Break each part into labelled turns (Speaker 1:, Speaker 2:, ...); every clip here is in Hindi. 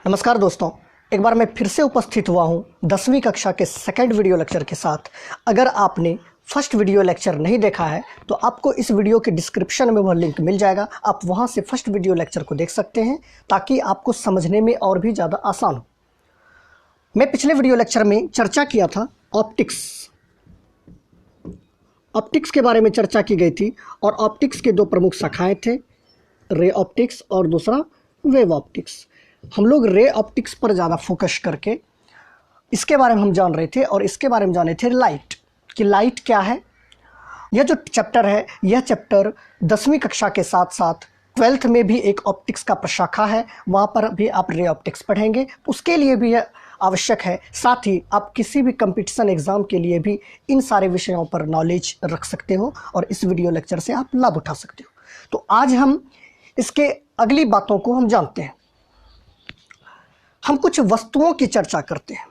Speaker 1: नमस्कार दोस्तों, एक बार मैं फिर से उपस्थित हुआ हूं 10वीं कक्षा के सेकंड वीडियो लेक्चर के साथ। अगर आपने फर्स्ट वीडियो लेक्चर नहीं देखा है तो आपको इस वीडियो के डिस्क्रिप्शन में वह लिंक मिल जाएगा। आप वहां से फर्स्ट वीडियो लेक्चर को देख सकते हैं ताकि आपको समझने में और भी ज़्यादा आसान हो। मैं पिछले वीडियो लेक्चर में चर्चा किया था ऑप्टिक्स के बारे में चर्चा की गई थी और ऑप्टिक्स के दो प्रमुख शाखाएँ थे, रे ऑप्टिक्स और दूसरा वेव ऑप्टिक्स। हम लोग रे ऑप्टिक्स पर ज़्यादा फोकस करके इसके बारे में हम जान रहे थे और इसके बारे में जाने थे लाइट कि लाइट क्या है। यह जो चैप्टर है यह चैप्टर 10वीं कक्षा के साथ साथ 12th में भी एक ऑप्टिक्स का प्रशाखा है, वहाँ पर भी आप रे ऑप्टिक्स पढ़ेंगे। उसके लिए भी यह आवश्यक है, साथ ही आप किसी भी कंपटीशन एग्ज़ाम के लिए भी इन सारे विषयों पर नॉलेज रख सकते हो और इस वीडियो लेक्चर से आप लाभ उठा सकते हो। तो आज हम इसके अगली बातों को हम जानते हैं। हम कुछ वस्तुओं की चर्चा करते हैं।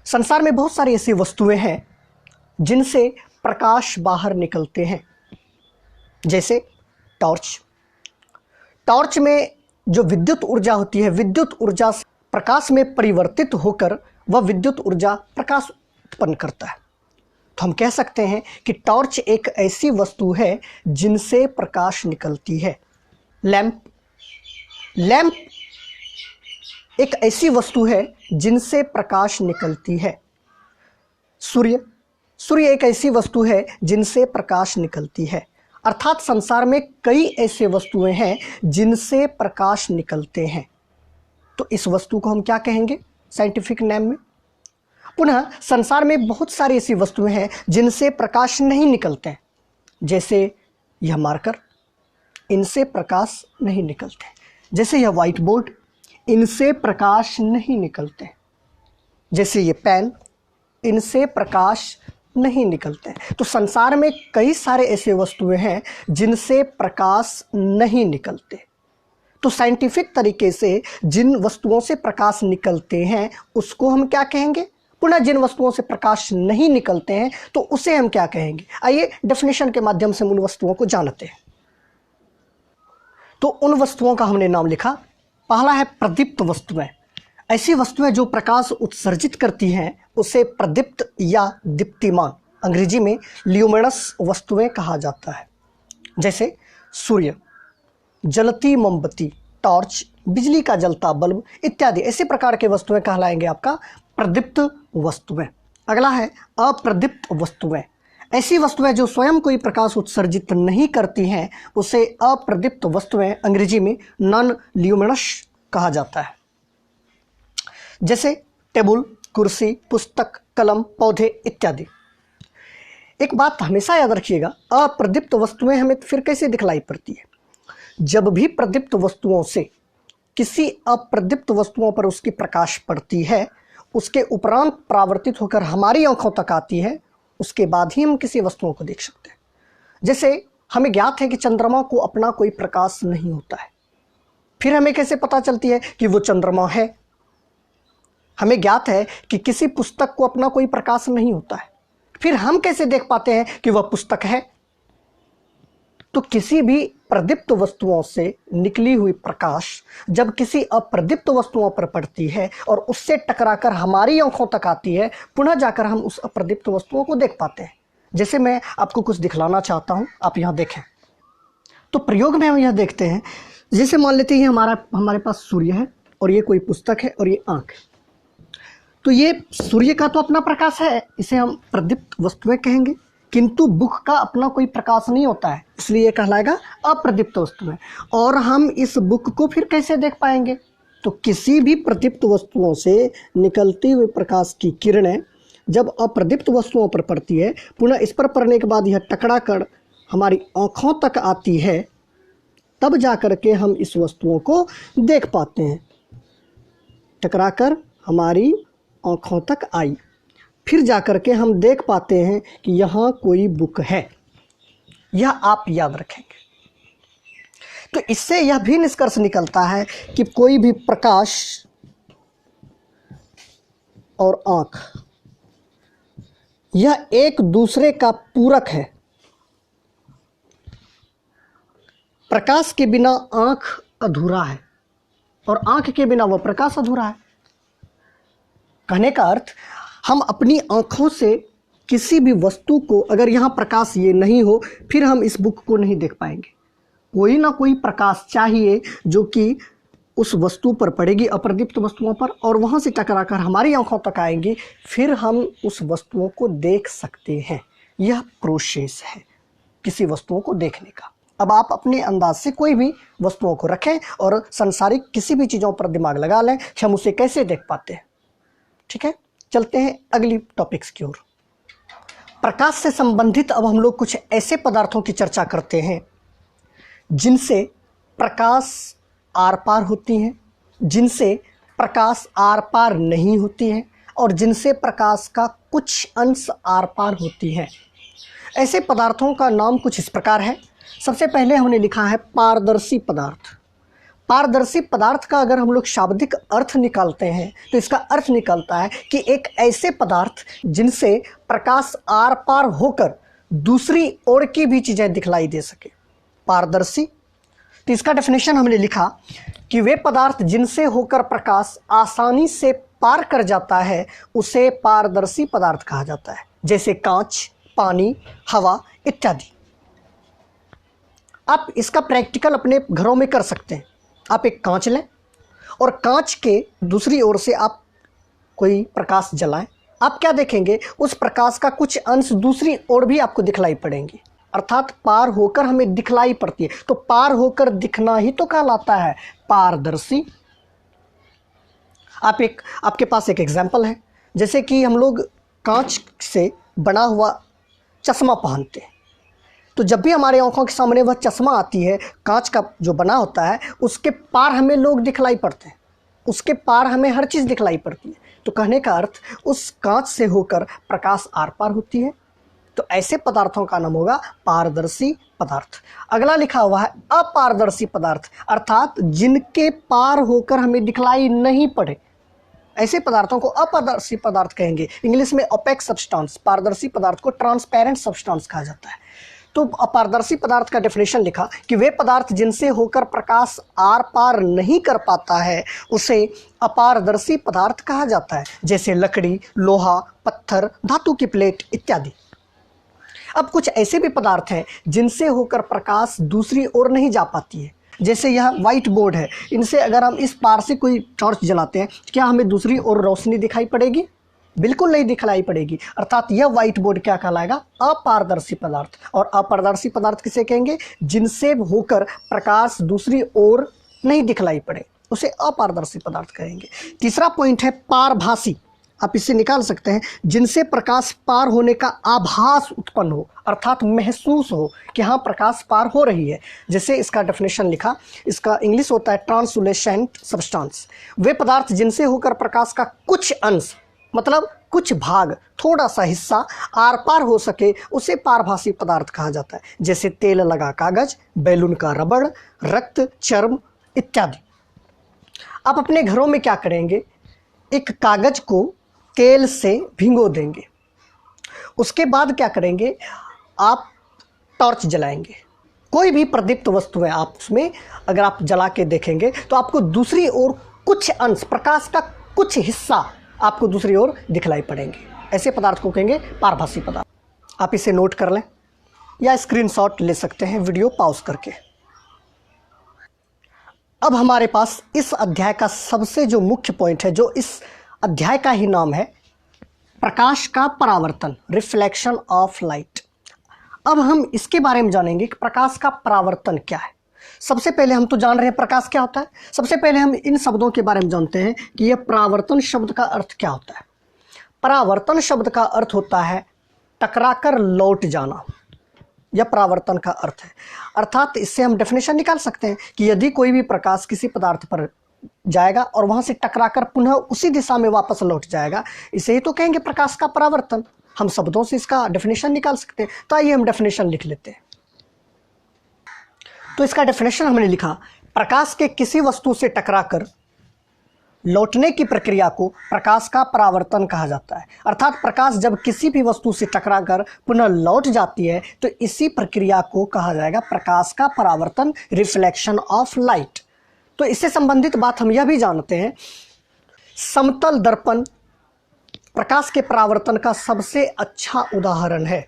Speaker 1: संसार में बहुत सारी ऐसी वस्तुएं हैं जिनसे प्रकाश बाहर निकलते हैं, जैसे टॉर्च में जो विद्युत ऊर्जा होती है, विद्युत ऊर्जा प्रकाश में परिवर्तित होकर वह विद्युत ऊर्जा प्रकाश उत्पन्न करता है। तो हम कह सकते हैं कि टॉर्च एक ऐसी वस्तु है जिनसे प्रकाश निकलती है। लैंप एक ऐसी वस्तु है जिनसे प्रकाश निकलती है। सूर्य एक ऐसी वस्तु है जिनसे प्रकाश निकलती है। अर्थात संसार में कई ऐसे वस्तुएं हैं जिनसे प्रकाश निकलते हैं। तो इस वस्तु को हम क्या कहेंगे साइंटिफिक नेम में? पुनः संसार में बहुत सारी ऐसी वस्तुएं हैं जिनसे प्रकाश नहीं निकलते हैं, जैसे यह मार्कर, इनसे प्रकाश नहीं निकलते। जैसे यह व्हाइट बोर्ड, इनसे प्रकाश नहीं निकलते। जैसे ये पेन, इनसे प्रकाश नहीं निकलते। तो संसार में कई सारे ऐसे वस्तुएं हैं जिनसे प्रकाश नहीं निकलते। तो साइंटिफिक तरीके से जिन वस्तुओं से प्रकाश निकलते हैं उसको हम क्या कहेंगे? पुनः जिन वस्तुओं से प्रकाश नहीं निकलते हैं तो उसे हम क्या कहेंगे? आइए डेफिनेशन के माध्यम से उन वस्तुओं को जानते हैं। तो उन वस्तुओं का हमने नाम लिखा। पहला है प्रदीप्त वस्तुएं। ऐसी वस्तुएं जो प्रकाश उत्सर्जित करती हैं उसे प्रदीप्त या दीप्तिमान, अंग्रेजी में ल्यूमिनस वस्तुएं कहा जाता है। जैसे सूर्य, जलती मोमबत्ती, टॉर्च, बिजली का जलता बल्ब इत्यादि ऐसे प्रकार के वस्तुएं कहलाएंगे आपका प्रदीप्त वस्तुएं। अगला है अप्रदीप्त वस्तुएं। ऐसी वस्तुएं जो स्वयं कोई प्रकाश उत्सर्जित नहीं करती हैं उसे अप्रदीप्त वस्तुएं, अंग्रेजी में नॉन ल्यूमिनस कहा जाता है। जैसे टेबल, कुर्सी, पुस्तक, कलम, पौधे इत्यादि। एक बात हमेशा याद रखिएगा, अप्रदीप्त वस्तुएं हमें फिर कैसे दिखलाई पड़ती है? जब भी प्रदीप्त वस्तुओं से किसी अप्रदीप्त वस्तुओं पर उसकी प्रकाश पड़ती है, उसके उपरांत परावर्तित होकर हमारी आंखों तक आती है, उसके बाद ही हम किसी वस्तुओं को देख सकते हैं। जैसे हमें ज्ञात है कि चंद्रमा को अपना कोई प्रकाश नहीं होता है, फिर हमें कैसे पता चलती है कि वो चंद्रमा है? हमें ज्ञात है कि किसी पुस्तक को अपना कोई प्रकाश नहीं होता है, फिर हम कैसे देख पाते हैं कि वह पुस्तक है? तो किसी भी प्रदीप्त वस्तुओं से निकली हुई प्रकाश जब किसी अप्रदीप्त वस्तुओं पर पड़ती है और उससे टकराकर हमारी आंखों तक आती है, पुनः जाकर हम उस अप्रदीप्त वस्तुओं को देख पाते हैं। जैसे मैं आपको कुछ दिखलाना चाहता हूं, आप यहां देखें। तो प्रयोग में हम यह देखते हैं, जैसे मान लेते हैं हमारे पास सूर्य है और ये कोई पुस्तक है और ये आंख है। तो ये सूर्य का तो अपना प्रकाश है, इसे हम प्रदीप्त वस्तुएं कहेंगे, किंतु बुक का अपना कोई प्रकाश नहीं होता है, इसलिए यह कहलाएगा अप्रदीप्त वस्तुएं। और हम इस बुक को फिर कैसे देख पाएंगे? तो किसी भी प्रदीप्त वस्तुओं से निकलती हुई प्रकाश की किरणें जब अप्रदीप्त वस्तुओं पर पड़ती है, पुनः इस पर पड़ने के बाद यह टकरा कर हमारी आँखों तक आती है, तब जा कर के हम इस वस्तुओं को देख पाते हैं। टकरा कर हमारी आँखों तक आई, फिर जाकर के हम देख पाते हैं कि यहाँ कोई बुक है। यह आप याद रखेंगे। तो इससे यह भी निष्कर्ष निकलता है कि कोई भी प्रकाश और आँख यह एक दूसरे का पूरक है। प्रकाश के बिना आँख अधूरा है। और आंख के बिना वह प्रकाश अधूरा है। कहने का अर्थ, हम अपनी आंखों से किसी भी वस्तु को, अगर यहाँ प्रकाश ये नहीं हो, फिर हम इस बुक को नहीं देख पाएंगे। कोई ना कोई प्रकाश चाहिए जो कि उस वस्तु पर पड़ेगी, अप्रदीप्त वस्तुओं पर, और वहाँ से टकराकर हमारी आंखों तक आएंगी, फिर हम उस वस्तुओं को देख सकते हैं। यह प्रोसेस है किसी वस्तुओं को देखने का। अब आप अपने अंदाज से कोई भी वस्तुओं को रखें और संसारिक किसी भी चीज़ों पर दिमाग लगा लें कि हम उसे कैसे देख पाते हैं। ठीक है, चलते हैं अगली टॉपिक्स की ओर। प्रकाश से संबंधित अब हम लोग कुछ ऐसे पदार्थों की चर्चा करते हैं जिनसे प्रकाश आर पार होती हैं, जिनसे प्रकाश आर पार नहीं होती है, और जिनसे प्रकाश का कुछ अंश आर पार होती है। ऐसे पदार्थों का नाम कुछ इस प्रकार है। सबसे पहले हमने लिखा है पारदर्शी पदार्थ। पारदर्शी पदार्थ का अगर हम लोग शाब्दिक अर्थ निकालते हैं तो इसका अर्थ निकलता है कि एक ऐसे पदार्थ जिनसे प्रकाश आर पार होकर दूसरी ओर की भी चीज़ें दिखलाई दे सके। पारदर्शी, तो इसका डेफिनेशन हमने लिखा कि वे पदार्थ जिनसे होकर प्रकाश आसानी से पार कर जाता है उसे पारदर्शी पदार्थ कहा जाता है, जैसे कांच, पानी, हवा इत्यादि। आप इसका प्रैक्टिकल अपने घरों में कर सकते हैं। आप एक कांच लें और कांच के दूसरी ओर से आप कोई प्रकाश जलाएं, आप क्या देखेंगे, उस प्रकाश का कुछ अंश दूसरी ओर भी आपको दिखलाई पड़ेंगी, अर्थात पार होकर हमें दिखलाई पड़ती है। तो पार होकर दिखना ही तो कहलाता है पारदर्शी। आपके पास एक एग्जाम्पल है, जैसे कि हम लोग कांच से बना हुआ चश्मा पहनते हैं, तो जब भी हमारे आंखों के सामने वह चश्मा आती है, कांच का जो बना होता है, उसके पार हमें लोग दिखलाई पड़ते हैं, उसके पार हमें हर चीज़ दिखलाई पड़ती है। तो कहने का अर्थ, उस कांच से होकर प्रकाश आर पार होती है। तो ऐसे पदार्थों का नाम होगा पारदर्शी पदार्थ। अगला लिखा हुआ है अपारदर्शी पदार्थ, अर्थात जिनके पार होकर हमें दिखलाई नहीं पड़े, ऐसे पदार्थों को अपारदर्शी पदार्थ कहेंगे। इंग्लिश में ओपेक सब्सटेंस, पारदर्शी पदार्थ को ट्रांसपेरेंट सब्सटेंस कहा जाता है। तो अपारदर्शी पदार्थ का डेफिनेशन लिखा कि वे पदार्थ जिनसे होकर प्रकाश आर पार नहीं कर पाता है उसे अपारदर्शी पदार्थ कहा जाता है, जैसे लकड़ी, लोहा, पत्थर, धातु की प्लेट इत्यादि। अब कुछ ऐसे भी पदार्थ हैं जिनसे होकर प्रकाश दूसरी ओर नहीं जा पाती है, जैसे यह व्हाइट बोर्ड है। इनसे अगर हम इस पार से कोई टॉर्च जलाते हैं, क्या हमें दूसरी ओर रोशनी दिखाई पड़ेगी? बिल्कुल नहीं दिखलाई पड़ेगी। अर्थात यह व्हाइट बोर्ड क्या कहलाएगा? अपारदर्शी पदार्थ। और अपारदर्शी पदार्थ किसे कहेंगे? जिनसे होकर प्रकाश दूसरी ओर नहीं दिखलाई पड़े, उसे अपारदर्शी पदार्थ कहेंगे। तीसरा पॉइंट है पारभासी। आप इससे निकाल सकते हैं, जिनसे प्रकाश पार होने का आभास उत्पन्न हो, अर्थात महसूस हो कि हाँ प्रकाश पार हो रही है। जैसे इसका डेफिनेशन लिखा, इसका इंग्लिश होता है ट्रांसलूसेंट सब्सटेंस। वे पदार्थ जिनसे होकर प्रकाश का कुछ अंश, मतलब कुछ भाग, थोड़ा सा हिस्सा आर पार हो सके, उसे पारभासी पदार्थ कहा जाता है। जैसे तेल लगा कागज, बैलून का रबड़, रक्त, चर्म इत्यादि। आप अपने घरों में क्या करेंगे? एक कागज को तेल से भिगो देंगे, उसके बाद क्या करेंगे? आप टॉर्च जलाएंगे। कोई भी प्रदीप्त वस्तु है, आप उसमें अगर आप जला के देखेंगे तो आपको दूसरी ओर कुछ अंश, प्रकाश का कुछ हिस्सा आपको दूसरी ओर दिखलाई पड़ेंगे। ऐसे पदार्थ को कहेंगे पारभासी पदार्थ। आप इसे नोट कर लें या स्क्रीनशॉट ले सकते हैं वीडियो पॉज करके। अब हमारे पास इस अध्याय का सबसे जो मुख्य पॉइंट है, जो इस अध्याय का ही नाम है, प्रकाश का परावर्तन, रिफ्लेक्शन ऑफ लाइट। अब हम इसके बारे में जानेंगे कि प्रकाश का परावर्तन क्या है। सबसे पहले हम तो जान रहे हैं प्रकाश क्या होता है। सबसे पहले हम इन शब्दों के बारे में जानते हैं कि यह परावर्तन शब्द का अर्थ क्या होता है। परावर्तन शब्द का अर्थ होता है टकराकर लौट जाना, यह परावर्तन का अर्थ है। अर्थात इससे हम डेफिनेशन निकाल सकते हैं कि यदि कोई भी प्रकाश किसी पदार्थ पर जाएगा और वहां से टकराकर पुनः उसी दिशा में वापस लौट जाएगा, इसे ही तो कहेंगे प्रकाश का परावर्तन। हम शब्दों से इसका डेफिनेशन निकाल सकते हैं। तो आइए हम डेफिनेशन लिख लेते हैं। तो इसका डेफिनेशन हमने लिखा, प्रकाश के किसी वस्तु से टकराकर लौटने की प्रक्रिया को प्रकाश का परावर्तन कहा जाता है। अर्थात प्रकाश जब किसी भी वस्तु से टकराकर पुनः लौट जाती है तो इसी प्रक्रिया को कहा जाएगा प्रकाश का परावर्तन, रिफ्लेक्शन ऑफ लाइट। तो इससे संबंधित बात हम यह भी जानते हैं, समतल दर्पण प्रकाश के परावर्तन का सबसे अच्छा उदाहरण है।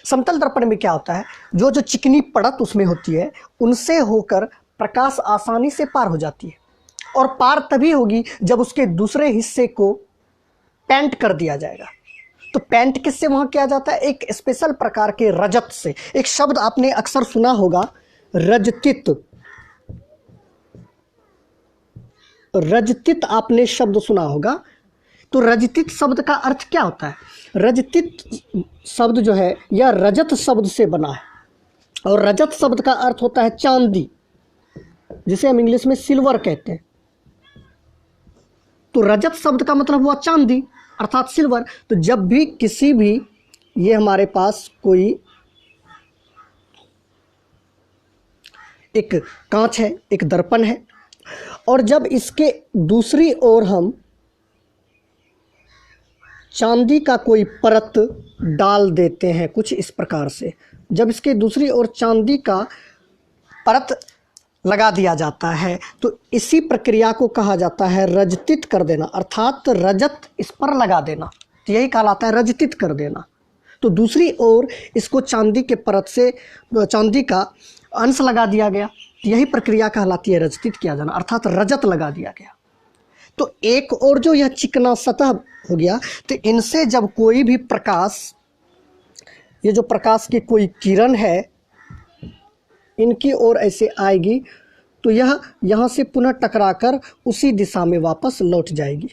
Speaker 1: समतल दर्पण में क्या होता है, जो जो चिकनी परत उसमें होती है उनसे होकर प्रकाश आसानी से पार हो जाती है, और पार तभी होगी जब उसके दूसरे हिस्से को पेंट कर दिया जाएगा। तो पेंट किससे वहां किया जाता है, एक स्पेशल प्रकार के रजत से। एक शब्द आपने अक्सर सुना होगा, रजतित। रजतित आपने शब्द सुना होगा। तो रजतित शब्द का अर्थ क्या होता है, रजतित शब्द जो है यह रजत शब्द से बना है, और रजत शब्द का अर्थ होता है चांदी, जिसे हम इंग्लिश में सिल्वर कहते हैं। तो रजत शब्द का मतलब हुआ चांदी अर्थात सिल्वर। तो जब भी किसी भी, ये हमारे पास कोई एक कांच है, एक दर्पण है, और जब इसके दूसरी ओर हम चांदी का कोई परत डाल देते हैं कुछ इस प्रकार से, जब इसके दूसरी ओर चांदी का परत लगा दिया जाता है तो इसी प्रक्रिया को कहा जाता है रजतित कर देना, अर्थात रजत इस पर लगा देना। तो यही कहलाता है रजतित कर देना। तो दूसरी ओर इसको चांदी के परत से चांदी का अंश लगा दिया गया, यही प्रक्रिया कहलाती है रजतित किया जाना, अर्थात रजत लगा दिया गया। तो एक और जो यह चिकना सतह हो गया, तो इनसे जब कोई भी प्रकाश, ये जो प्रकाश की कोई किरण है इनकी ओर ऐसे आएगी तो यह यहाँ से पुनः टकराकर उसी दिशा में वापस लौट जाएगी,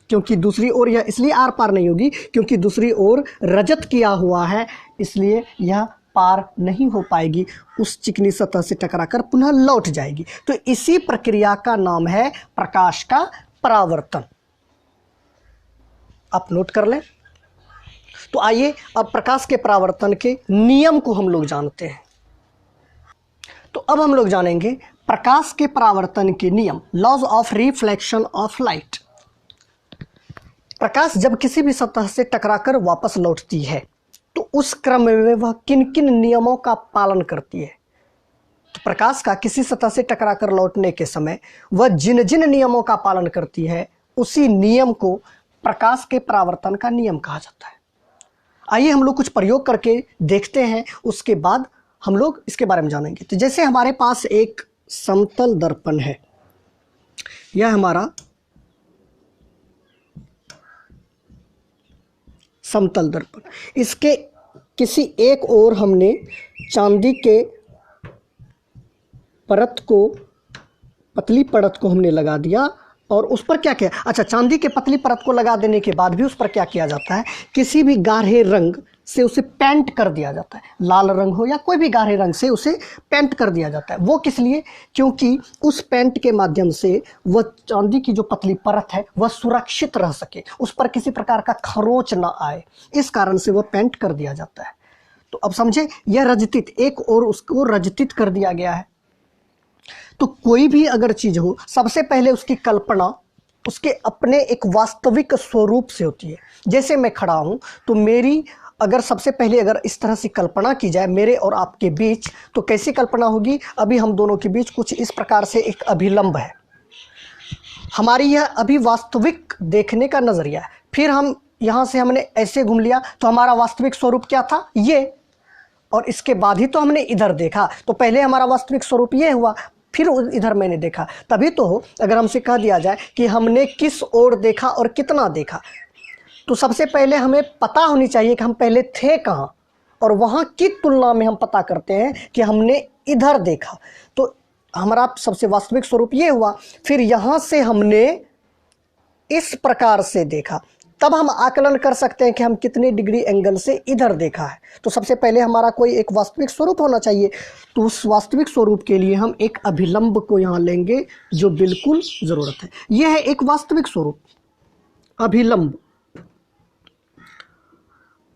Speaker 1: क्योंकि दूसरी ओर यह इसलिए आर पार नहीं होगी क्योंकि दूसरी ओर रजत किया हुआ है, इसलिए यह पार नहीं हो पाएगी, उस चिकनी सतह से टकराकर पुनः लौट जाएगी। तो इसी प्रक्रिया का नाम है प्रकाश का परावर्तन। आप नोट कर लें। तो आइए अब प्रकाश के परावर्तन के नियम को हम लोग जानते हैं। तो अब हम लोग जानेंगे प्रकाश के परावर्तन के नियम, laws of reflection of light. प्रकाश जब किसी भी सतह से टकराकर वापस लौटती है तो उस क्रम में वह किन किन नियमों का पालन करती है। तो प्रकाश का किसी सतह से टकराकर लौटने के समय वह जिन जिन नियमों का पालन करती है उसी नियम को प्रकाश के परावर्तन का नियम कहा जाता है। आइए हम लोग कुछ प्रयोग करके देखते हैं, उसके बाद हम लोग इसके बारे में जानेंगे। तो जैसे हमारे पास एक समतल दर्पण है, यह हमारा समतल दर्पण, इसके किसी एक ओर हमने चांदी के परत को, पतली परत को हमने लगा दिया, और उस पर क्या किया, अच्छा चांदी के पतली परत को लगा देने के बाद भी उस पर क्या किया जाता है, किसी भी गाढ़े रंग से उसे पेंट कर दिया जाता है। लाल रंग हो या कोई भी गाढ़े रंग से उसे पेंट कर दिया जाता है। वो किस लिए, क्योंकि उस पेंट के माध्यम से वह चांदी की जो पतली परत है वह सुरक्षित रह सके, उस पर किसी प्रकार का खरोंच ना आए, इस कारण से वह पेंट कर दिया जाता है। तो अब समझे, यह रजतित, एक और उसको रजतित कर दिया गया है। तो कोई भी अगर चीज हो, सबसे पहले उसकी कल्पना उसके अपने एक वास्तविक स्वरूप से होती है। जैसे मैं खड़ा हूं तो मेरी अगर सबसे पहले अगर इस तरह से कल्पना की जाए मेरे और आपके बीच, तो कैसी कल्पना होगी, अभी हम दोनों के बीच कुछ इस प्रकार से एक अभिलंब है, हमारी यह अभी वास्तविक देखने का नजरिया है। फिर हम यहाँ से हमने ऐसे घूम लिया तो हमारा वास्तविक स्वरूप क्या था, ये, और इसके बाद ही तो हमने इधर देखा। तो पहले हमारा वास्तविक स्वरूप ये हुआ, फिर इधर मैंने देखा, तभी तो हो। अगर हमसे कह दिया जाए कि हमने किस ओर देखा और कितना देखा, तो सबसे पहले हमें पता होनी चाहिए कि हम पहले थे कहाँ, और वहाँ की तुलना में हम पता करते हैं कि हमने इधर देखा। तो हमारा सबसे वास्तविक स्वरूप ये हुआ। फिर यहाँ से हमने इस प्रकार से देखा, तब हम आकलन कर सकते हैं कि हम कितने डिग्री एंगल से इधर देखा है। तो सबसे पहले हमारा कोई एक वास्तविक स्वरूप होना चाहिए। तो उस वास्तविक स्वरूप के लिए हम एक अभिलंब को यहाँ लेंगे, जो बिल्कुल ज़रूरत है। यह है एक वास्तविक स्वरूप, अभिलंब।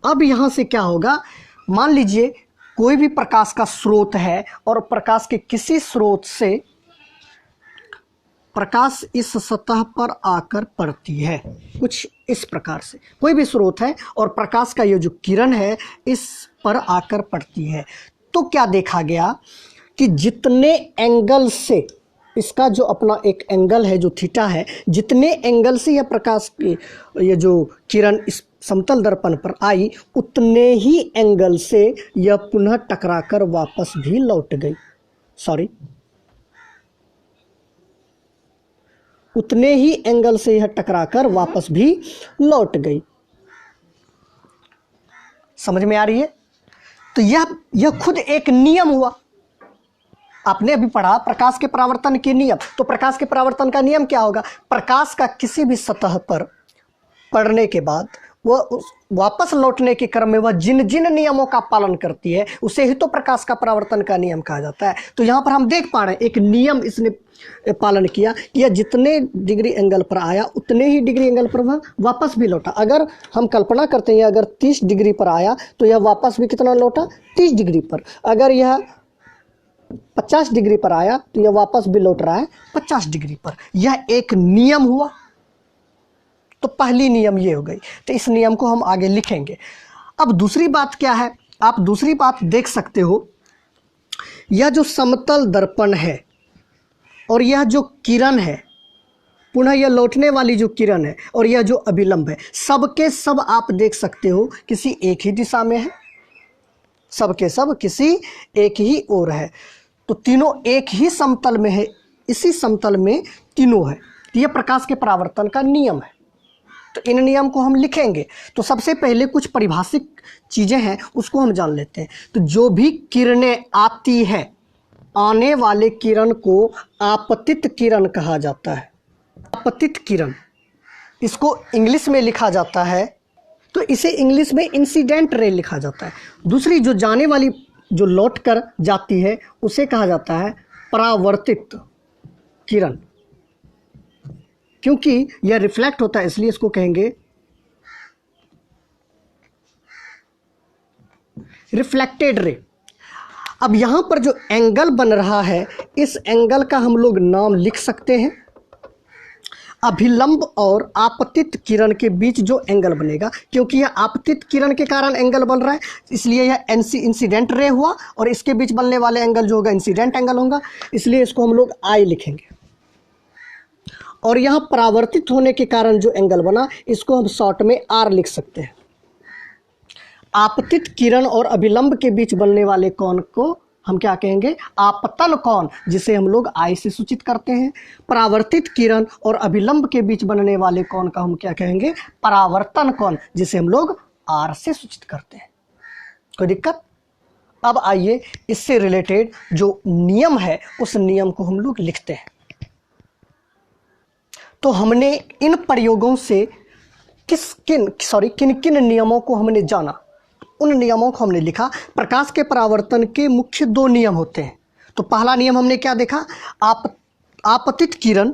Speaker 1: अब यहाँ से क्या होगा, मान लीजिए कोई भी प्रकाश का स्रोत है और प्रकाश के किसी स्रोत से प्रकाश इस सतह पर आकर पड़ती है, कुछ इस प्रकार से कोई भी स्रोत है और प्रकाश का ये जो किरण है इस पर आकर पड़ती है। तो क्या देखा गया कि जितने एंगल से, इसका जो अपना एक एंगल है जो थीटा है, जितने एंगल से यह प्रकाश की ये जो किरण इस समतल दर्पण पर आई, उतने ही एंगल से यह पुनः टकराकर वापस भी लौट गई। उतने ही एंगल से यह टकराकर वापस भी लौट गई। समझ में आ रही है? तो यह खुद एक नियम हुआ। आपने अभी पढ़ा प्रकाश के परावर्तन के नियम। तो प्रकाश के परावर्तन का नियम क्या होगा? प्रकाश का किसी भी सतह पर पड़ने के बाद वह वापस लौटने के क्रम में वह जिन जिन नियमों का पालन करती है, उसे ही तो प्रकाश का परावर्तन का नियम कहा जाता है। तो यहाँ पर हम देख पा रहे हैं एक नियम इसने पालन किया कि यह जितने डिग्री एंगल पर आया, उतने ही डिग्री एंगल पर वह वापस भी लौटा। अगर हम कल्पना करते हैं अगर 30 डिग्री पर आया तो यह वापस भी कितना लौटा? 30 डिग्री पर। अगर यह 50 डिग्री पर आया तो यह वापस भी लौट रहा है 50 डिग्री पर। यह एक नियम हुआ। तो पहली नियम ये हो गई। तो इस नियम को हम आगे लिखेंगे। अब दूसरी बात क्या है? आप दूसरी बात देख सकते हो, यह जो समतल दर्पण है और यह जो किरण है, पुनः यह लौटने वाली जो किरण है और यह जो अभिलंब है, सबके सब आप देख सकते हो किसी एक ही दिशा में है। सबके सब किसी एक ही ओर है। तो तीनों एक ही समतल में है, इसी समतल में तीनों है। तो यह प्रकाश के परावर्तन का नियम है। तो इन नियम को हम लिखेंगे। तो सबसे पहले कुछ परिभाषिक चीजें हैं उसको हम जान लेते हैं। तो जो भी किरणें आती है, आने वाले किरण को आपतित किरण कहा जाता है। आपतित किरण, इसको इंग्लिश में लिखा जाता है, तो इसे इंग्लिश में इंसिडेंट रे लिखा जाता है। दूसरी जो जाने वाली, जो लौट कर जाती है, उसे कहा जाता है परावर्तित किरण। क्योंकि यह रिफ्लेक्ट होता है इसलिए इसको कहेंगे रिफ्लेक्टेड रे। अब यहां पर जो एंगल बन रहा है, इस एंगल का हम लोग नाम लिख सकते हैं। अभिलंब और आपतित किरण के बीच जो एंगल बनेगा, क्योंकि यह आपतित किरण के कारण एंगल बन रहा है, इसलिए यह इंसिडेंट रे हुआ और इसके बीच बनने वाले एंगल जो होगा इंसिडेंट एंगल होगा, इसलिए इसको हम लोग आई लिखेंगे। और यहाँ परावर्तित होने के कारण जो एंगल बना, इसको हम शॉर्ट में आर लिख सकते हैं। आपतित किरण और अभिलंब के बीच बनने वाले कोण को हम क्या कहेंगे? आपतन कोण, जिसे हम लोग आई से सूचित करते हैं। परावर्तित किरण और अभिलंब के बीच बनने वाले कोण का हम क्या कहेंगे? परावर्तन कोण, जिसे हम लोग आर से सूचित करते हैं। कोई दिक्कत? अब आइए इससे रिलेटेड जो नियम है उस नियम को हम लोग लिखते हैं। तो हमने इन प्रयोगों से किन किन नियमों को हमने जाना, उन नियमों को हमने लिखा। प्रकाश के परावर्तन के मुख्य 2 नियम होते हैं। तो पहला नियम हमने क्या देखा? आपतित किरण,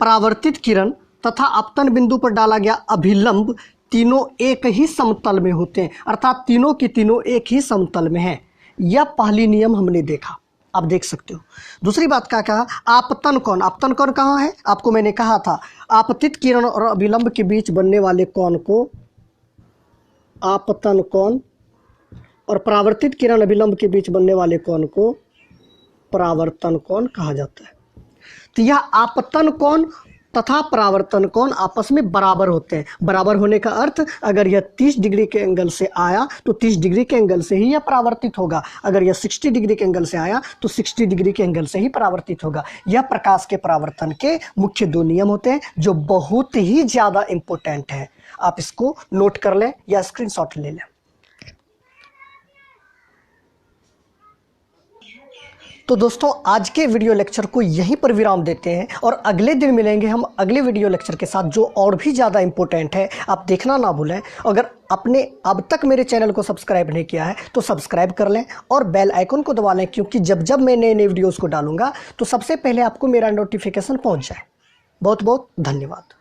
Speaker 1: परावर्तित किरण तथा आपतन बिंदु पर डाला गया अभिलंब तीनों एक ही समतल में होते हैं, अर्थात तीनों की तीनों एक ही समतल में हैं। यह पहली नियम हमने देखा, आप देख सकते हो। दूसरी बात क्या कहा? आपतन कोण। आपतन कोण कहाँ है? आपको मैंने कहा था आपतित किरण और अभिलंब के बीच बनने वाले कोण को आपतन कोण और परावर्तित किरण अभिलंब के बीच बनने वाले कोण को परावर्तन कोण कहा जाता है। तो यह आपतन कोण तथा परावर्तन कोण आपस में बराबर होते हैं। बराबर होने का अर्थ, अगर यह 30 डिग्री के एंगल से आया तो 30 डिग्री के एंगल से ही यह परावर्तित होगा। अगर यह 60 डिग्री के एंगल से आया तो 60 डिग्री के एंगल से ही परावर्तित होगा। यह प्रकाश के परावर्तन के मुख्य 2 नियम होते हैं जो बहुत ही ज़्यादा इंपॉर्टेंट है। आप इसको नोट कर लें या स्क्रीनशॉट ले लें। तो दोस्तों, आज के वीडियो लेक्चर को यहीं पर विराम देते हैं और अगले दिन मिलेंगे हम अगले वीडियो लेक्चर के साथ, जो और भी ज़्यादा इंपॉर्टेंट है। आप देखना ना भूलें। अगर आपने अब तक मेरे चैनल को सब्सक्राइब नहीं किया है तो सब्सक्राइब कर लें और बेल आइकन को दबा लें, क्योंकि जब जब मैं नए नए वीडियोज़ को डालूंगा तो सबसे पहले आपको मेरा नोटिफिकेशन पहुँच जाए। बहुत बहुत धन्यवाद।